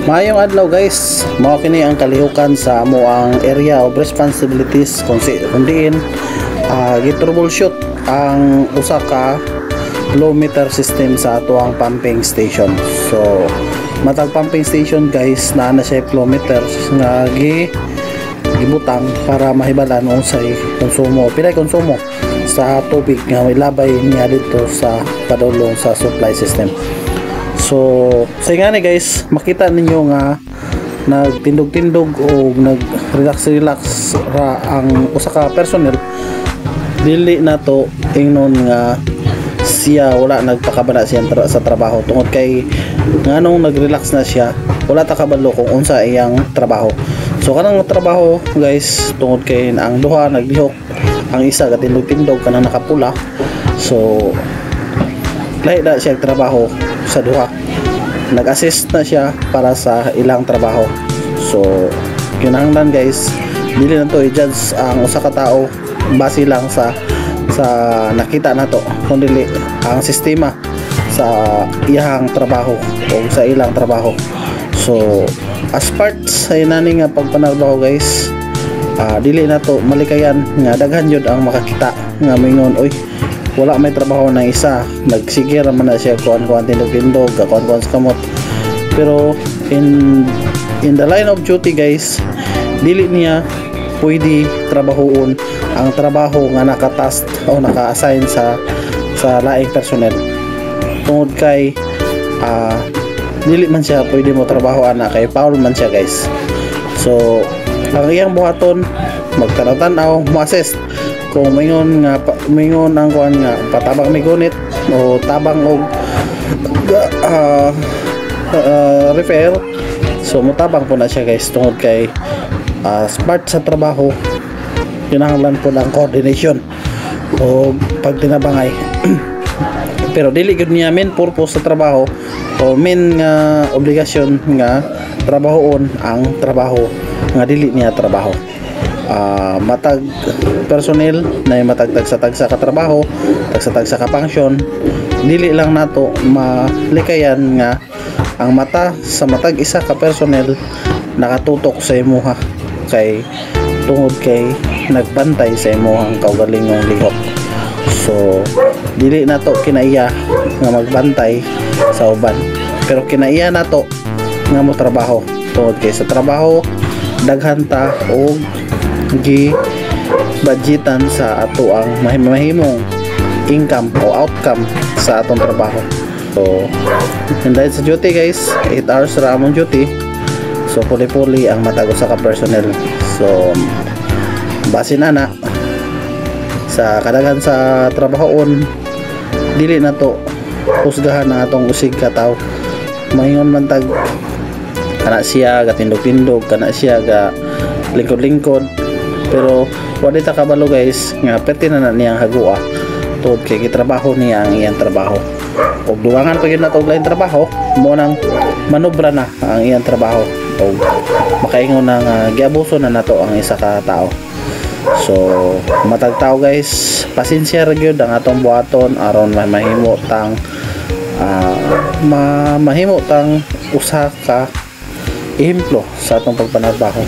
Maayong adlaw guys, mao kini ang kalihukan sa amo ang area of responsibilities kung diin gi-troubleshoot ang usa ka flow meter system sa ato ang pumping station. So matag pumping station guys, naa na siya flow meter nga gibutang para mahibalan unsay konsumo, pilay konsumo sa tubig nga ilabay niya dito sa padulong sa supply system. So sa nga ni guys, makita ninyo nga nagtindog-tindog o nag-relax ra ang usa ka personnel. Dili na to ingnon nga siya wala nagpakabana siya sa trabaho tungod kay nganong nag-relax na siya, wala ta kabalo kung unsa iyang trabaho. So kanang trabaho guys, tungod kay ang duha naglihok, ang isa gatindog-tindog kanang nakapula. So lahi na siya trabaho sa duha, nag-assist na siya para sa ilang trabaho. So kinahanglan guys, dili na to i-judge ang usa ka tao base lang sa nakita nato, kundi ang sistema sa iyang trabaho o sa ilang trabaho. So as part sa inani nga pagpanarbaho guys, dili na to malikayan nga daghan yun ang makakita nga mingon, oy wala may trabaho na isa, nagsigir man na siya kuan-kuan tindog-tindog, kuan-kuan sa kamot. Pero in the line of duty guys, dili niya pwede trabahoon ang trabaho nga nakatask o naka-assign sa laing personnel, tungod kay dili man siya pwede mo trabahoan na kay foul man siya guys. So ang iyang buhaton, magtanaw-tanaw, mo-assess kung mingon ang kuan nga patabang may gunit o tabang og repair. So mutabang po na siya guys, tungod kay smart sa trabaho, kinahanglan po ng coordination o pagtinabangay. Pero dili gud niya main purpose sa trabaho o main nga obligasyon nga trabahoon ang trabaho nga dili niya trabaho. Matag personnel na matagtagsa-tagsa ka trabaho, tagsa-tagsa ka function, dili lang nato malikayan nga ang mata sa matag isa ka personnel nakatutok sa imuha, kay tungod kay nagbantay sa imuhang kaugalingong lihok. So dili nato kinaiya nga magbantay sa uban, pero kinaiya nato nga mo trabaho, tungod kay sa trabaho daghan ta og gi budgetan sa ato ang mahimong income o outcome sa atong trabaho. So dahil sa duty guys, 8 hours ra among duty. So puli-puli ang matag usa ka personnel. So base na sa kadaghan sa trabahoon, dili na to husgahan ng atong usig ka tao. Mahingon man tag kana siya gatindog-tindog, kana siya ga lingkod-lingkod, pero wala ta kabalo guys nga perti na niyang hagua, tungod kay gitrabaho niya ang iyang trabaho. Og duwangan pa gyud na og lain trabaho, mo nang manobra na ang iyang trabaho og makaingon na nga giabuso na nato ang isa ka tao. So matag tao guys, pasensya ra gyud ang atong buhaton aron mahimo tang usa ka ehemplo sa atong pagpanarbaho.